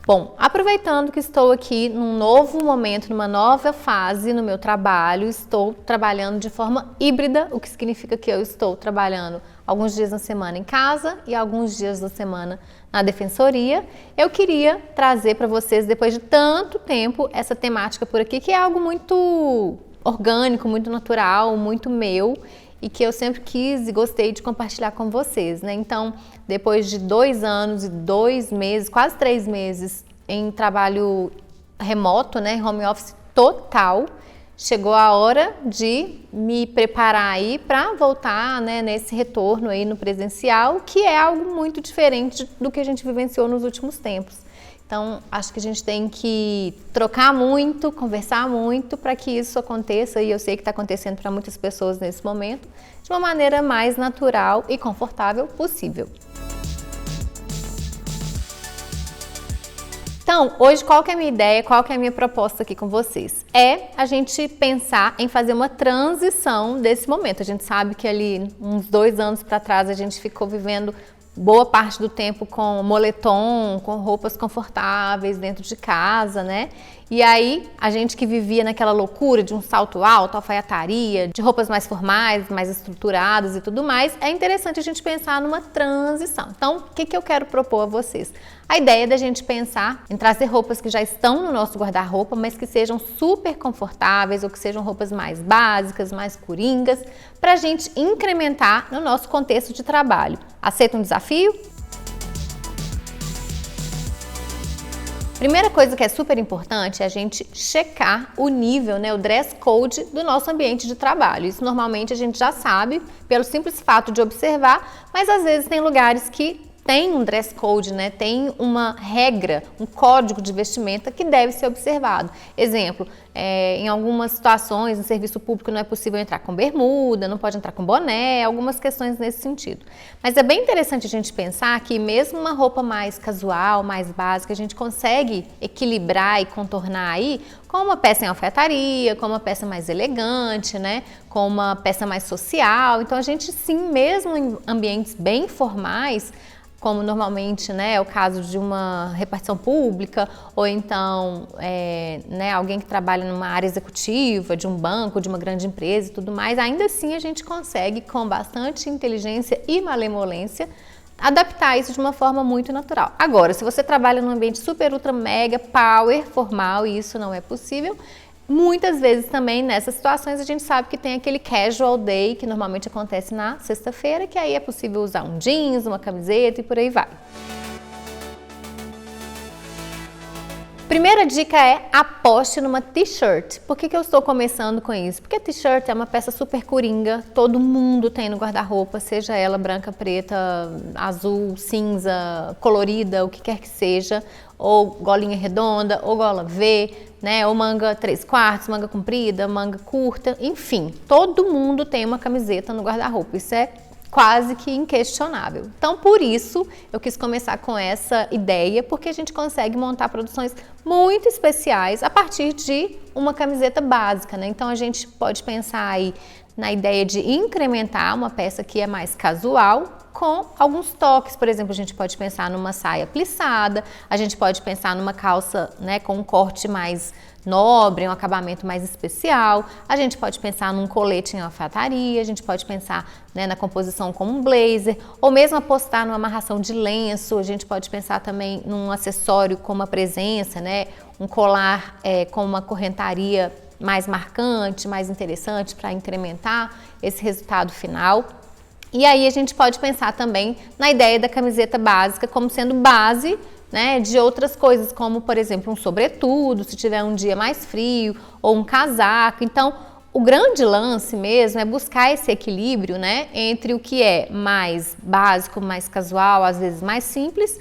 Bom, aproveitando que estou aqui num novo momento, numa nova fase no meu trabalho, estou trabalhando de forma híbrida, o que significa que eu estou trabalhando alguns dias na semana em casa e alguns dias da semana na defensoria. Eu queria trazer para vocês, depois de tanto tempo, essa temática por aqui, que é algo muito orgânico, muito natural, muito meu, e que eu sempre quis e gostei de compartilhar com vocês, né? Então, depois de 2 anos e 2 meses, quase 3 meses em trabalho remoto, né? Home office total, chegou a hora de me preparar aí para voltar, né, nesse retorno aí no presencial, que é algo muito diferente do que a gente vivenciou nos últimos tempos. Então, acho que a gente tem que trocar muito, conversar muito para que isso aconteça, e eu sei que está acontecendo para muitas pessoas nesse momento, de uma maneira mais natural e confortável possível. Então, hoje qual que é a minha ideia, qual que é a minha proposta aqui com vocês? É a gente pensar em fazer uma transição desse momento. A gente sabe que ali, uns 2 anos para trás, a gente ficou vivendo boa parte do tempo com moletom, com roupas confortáveis dentro de casa, né? E aí, a gente que vivia naquela loucura de um salto alto, alfaiataria, de roupas mais formais, mais estruturadas e tudo mais, é interessante a gente pensar numa transição. Então, o que eu quero propor a vocês? A ideia é da gente pensar em trazer roupas que já estão no nosso guarda-roupa, mas que sejam super confortáveis ou que sejam roupas mais básicas, mais coringas, para a gente incrementar no nosso contexto de trabalho. Aceita um desafio? Primeira coisa que é super importante é a gente checar o nível, né, o dress code do nosso ambiente de trabalho. Isso normalmente a gente já sabe pelo simples fato de observar, mas às vezes tem lugares que tem um dress code, né? Tem uma regra, um código de vestimenta que deve ser observado. Exemplo, em algumas situações, em serviço público não é possível entrar com bermuda, não pode entrar com boné, algumas questões nesse sentido. Mas é bem interessante a gente pensar que mesmo uma roupa mais casual, mais básica, a gente consegue equilibrar e contornar aí com uma peça em alfaiataria, com uma peça mais elegante, né? Com uma peça mais social. Então a gente sim, mesmo em ambientes bem formais, como normalmente, né, é o caso de uma repartição pública, ou então né, alguém que trabalha numa área executiva, de um banco, de uma grande empresa e tudo mais, ainda assim a gente consegue, com bastante inteligência e malemolência, adaptar isso de uma forma muito natural. Agora, se você trabalha num ambiente super, ultra, mega, power, formal, e isso não é possível, muitas vezes também nessas situações a gente sabe que tem aquele casual day que normalmente acontece na sexta-feira, que aí é possível usar um jeans, uma camiseta e por aí vai. Primeira dica é aposte numa t-shirt. Por que eu estou começando com isso? Porque a t-shirt é uma peça super coringa, todo mundo tem no guarda-roupa, seja ela branca, preta, azul, cinza, colorida, o que quer que seja, ou golinha redonda, ou gola V, né? Ou manga 3/4, manga comprida, manga curta, enfim, todo mundo tem uma camiseta no guarda-roupa. Isso é quase que inquestionável. Então, por isso, eu quis começar com essa ideia, porque a gente consegue montar produções muito especiais a partir de uma camiseta básica, né? Então, a gente pode pensar aí na ideia de incrementar uma peça que é mais casual com alguns toques. Por exemplo, a gente pode pensar numa saia plissada, a gente pode pensar numa calça, né, com um corte mais nobre, um acabamento mais especial, a gente pode pensar num colete em alfaiataria, a gente pode pensar, né, na composição como um blazer, ou mesmo apostar numa amarração de lenço, a gente pode pensar também num acessório com uma presença, né, um colar com uma correntaria mais marcante, mais interessante para incrementar esse resultado final. E aí a gente pode pensar também na ideia da camiseta básica como sendo base, né, de outras coisas, como por exemplo um sobretudo, se tiver um dia mais frio, ou um casaco. Então, o grande lance mesmo é buscar esse equilíbrio, né, entre o que é mais básico, mais casual, às vezes mais simples,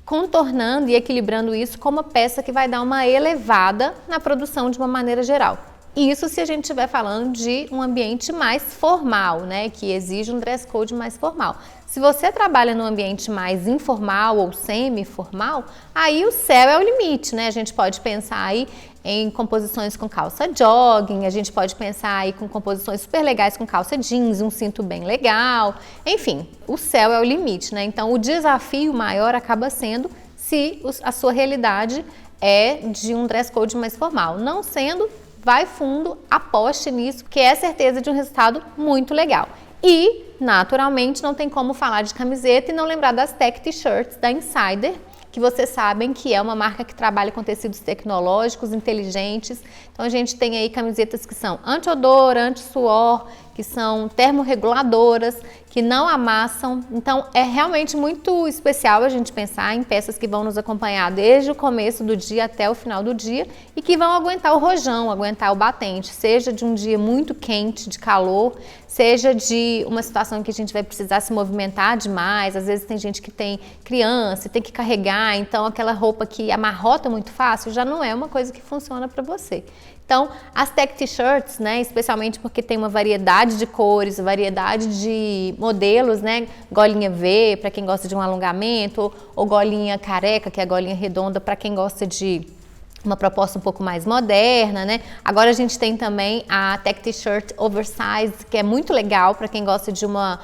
contornando e equilibrando isso com uma peça que vai dar uma elevada na produção de uma maneira geral. Isso se a gente estiver falando de um ambiente mais formal, né, que exige um dress code mais formal. Se você trabalha num ambiente mais informal ou semi-formal, aí o céu é o limite, né? A gente pode pensar aí em composições com calça jogging, a gente pode pensar aí com composições super legais com calça jeans, um cinto bem legal, enfim, o céu é o limite, né? Então o desafio maior acaba sendo se a sua realidade é de um dress code mais formal. Não sendo, vai fundo, aposte nisso, que é certeza de um resultado muito legal. E, naturalmente, não tem como falar de camiseta e não lembrar das Tech T-shirts da Insider, que vocês sabem que é uma marca que trabalha com tecidos tecnológicos, inteligentes. Então a gente tem aí camisetas que são anti-odor, anti-suor, que são termorreguladoras, que não amassam. Então é realmente muito especial a gente pensar em peças que vão nos acompanhar desde o começo do dia até o final do dia e que vão aguentar o rojão, aguentar o batente, seja de um dia muito quente, de calor, seja de uma situação em que a gente vai precisar se movimentar demais. Às vezes tem gente que tem criança e tem que carregar, então aquela roupa que amarrota muito fácil já não é uma coisa que funciona para você. Então, as Tech T-shirts, né, especialmente porque tem uma variedade de cores, variedade de modelos, né, golinha V para quem gosta de um alongamento, ou golinha careca, que é a golinha redonda para quem gosta de uma proposta um pouco mais moderna, né? Agora a gente tem também a Tech T-shirt Oversize, que é muito legal para quem gosta de uma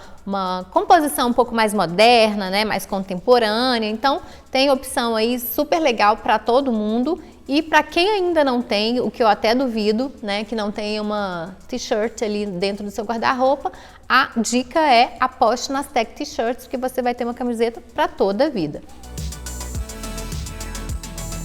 composição um pouco mais moderna, né, mais contemporânea. Então, tem opção aí super legal para todo mundo. E para quem ainda não tem, o que eu até duvido, né, que não tenha uma t-shirt ali dentro do seu guarda-roupa, a dica é aposte nas Tech T-shirts, porque você vai ter uma camiseta para toda a vida.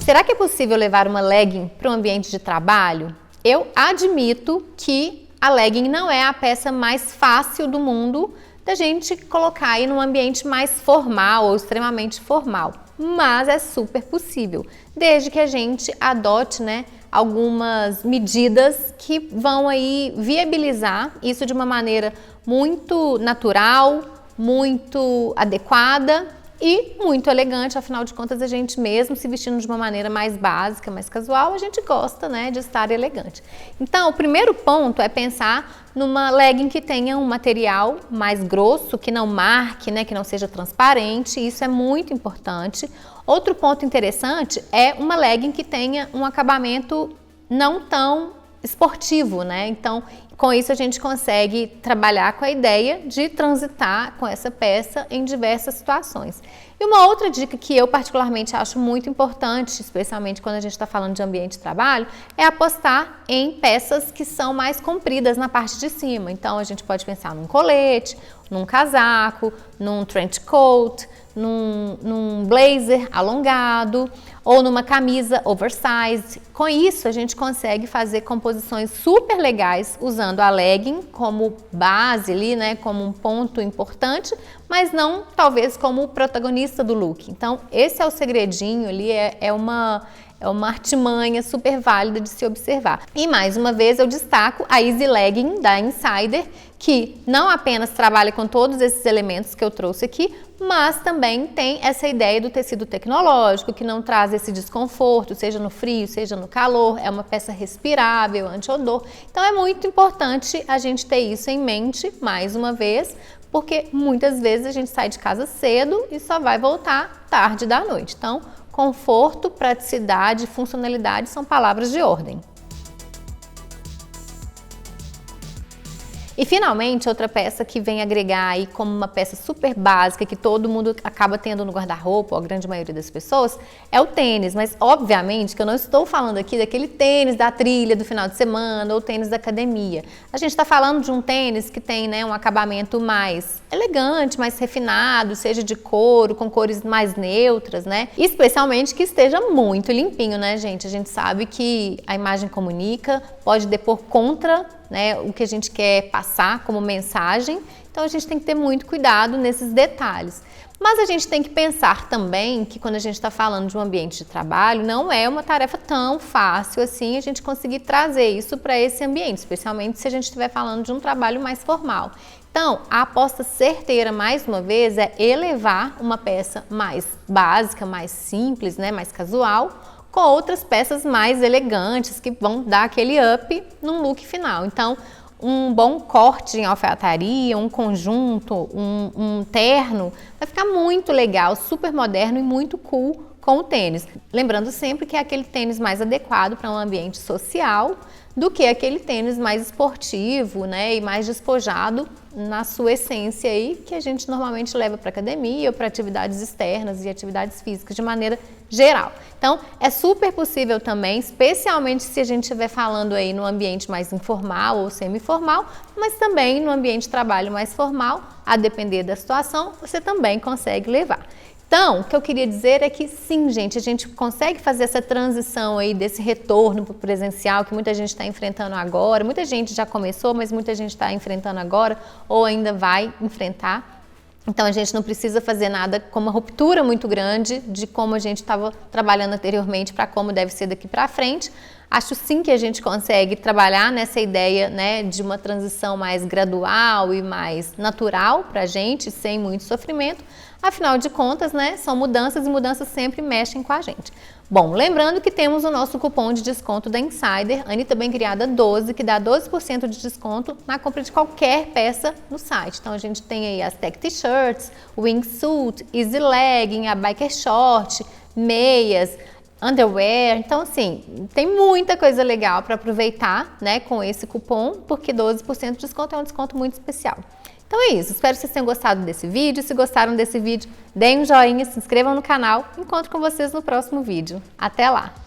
Será que é possível levar uma legging para um ambiente de trabalho? Eu admito que a legging não é a peça mais fácil do mundo da gente colocar aí num ambiente mais formal ou extremamente formal, mas é super possível, desde que a gente adote, né, algumas medidas que vão aí viabilizar isso de uma maneira muito natural, muito adequada e muito elegante. Afinal de contas, a gente mesmo se vestindo de uma maneira mais básica, mais casual, a gente gosta, né, de estar elegante. Então, o primeiro ponto é pensar numa legging que tenha um material mais grosso, que não marque, né, que não seja transparente. Isso é muito importante. Outro ponto interessante é uma legging que tenha um acabamento não tão esportivo, né? Então, com isso a gente consegue trabalhar com a ideia de transitar com essa peça em diversas situações. E uma outra dica que eu particularmente acho muito importante, especialmente quando a gente está falando de ambiente de trabalho, é apostar em peças que são mais compridas na parte de cima. Então, a gente pode pensar num colete, num casaco, num trench coat, num blazer alongado ou numa camisa oversized. Com isso, a gente consegue fazer composições super legais usando a legging como base ali, né, como um ponto importante, mas não talvez como o protagonista do look. Então, esse é o segredinho ali, é uma artimanha super válida de se observar. E mais uma vez eu destaco a Easy Legging da Insider, que não apenas trabalha com todos esses elementos que eu trouxe aqui, mas também tem essa ideia do tecido tecnológico, que não traz esse desconforto, seja no frio, seja no calor, é uma peça respirável, anti-odor. Então é muito importante a gente ter isso em mente, mais uma vez, porque muitas vezes a gente sai de casa cedo e só vai voltar tarde da noite. Então, conforto, praticidade, funcionalidade são palavras de ordem. E finalmente, outra peça que vem agregar aí como uma peça super básica que todo mundo acaba tendo no guarda-roupa, ou a grande maioria das pessoas, é o tênis. Mas obviamente que eu não estou falando aqui daquele tênis da trilha do final de semana ou tênis da academia. A gente está falando de um tênis que tem, né, um acabamento mais elegante, mais refinado, seja de couro, com cores mais neutras, né? E especialmente que esteja muito limpinho, né, gente? A gente sabe que a imagem comunica, pode depor contra, né, o que a gente quer passar como mensagem, então a gente tem que ter muito cuidado nesses detalhes. Mas a gente tem que pensar também que quando a gente está falando de um ambiente de trabalho, não é uma tarefa tão fácil assim a gente conseguir trazer isso para esse ambiente, especialmente se a gente estiver falando de um trabalho mais formal. Então, a aposta certeira, mais uma vez, é elevar uma peça mais básica, mais simples, né, mais casual, com outras peças mais elegantes que vão dar aquele up num look final. Então, um bom corte em alfaiataria, um conjunto, um terno, vai ficar muito legal, super moderno e muito cool com o tênis. Lembrando sempre que é aquele tênis mais adequado para um ambiente social do que aquele tênis mais esportivo, né, e mais despojado na sua essência aí, que a gente normalmente leva para academia ou para atividades externas e atividades físicas de maneira geral. Então, é super possível também, especialmente se a gente estiver falando aí no ambiente mais informal ou semi-formal, mas também no ambiente de trabalho mais formal, a depender da situação, você também consegue levar. Então, o que eu queria dizer é que sim, gente, a gente consegue fazer essa transição aí desse retorno para o presencial que muita gente está enfrentando agora. Muita gente já começou, mas muita gente está enfrentando agora ou ainda vai enfrentar. Então, a gente não precisa fazer nada com uma ruptura muito grande de como a gente estava trabalhando anteriormente para como deve ser daqui para frente. Acho sim que a gente consegue trabalhar nessa ideia, né, de uma transição mais gradual e mais natural para a gente, sem muito sofrimento. Afinal de contas, né, são mudanças e mudanças sempre mexem com a gente. Bom, lembrando que temos o nosso cupom de desconto da Insider, Anitta Bem Criada 12, que dá 12% de desconto na compra de qualquer peça no site. Então a gente tem aí as Tech T-shirts, Wingsuit, Easy Legging, a Biker Short, meias, underwear. Então assim, tem muita coisa legal para aproveitar, né, com esse cupom, porque 12% de desconto é um desconto muito especial. Então é isso, espero que vocês tenham gostado desse vídeo. Se gostaram desse vídeo, deem um joinha, se inscrevam no canal. Encontro com vocês no próximo vídeo. Até lá!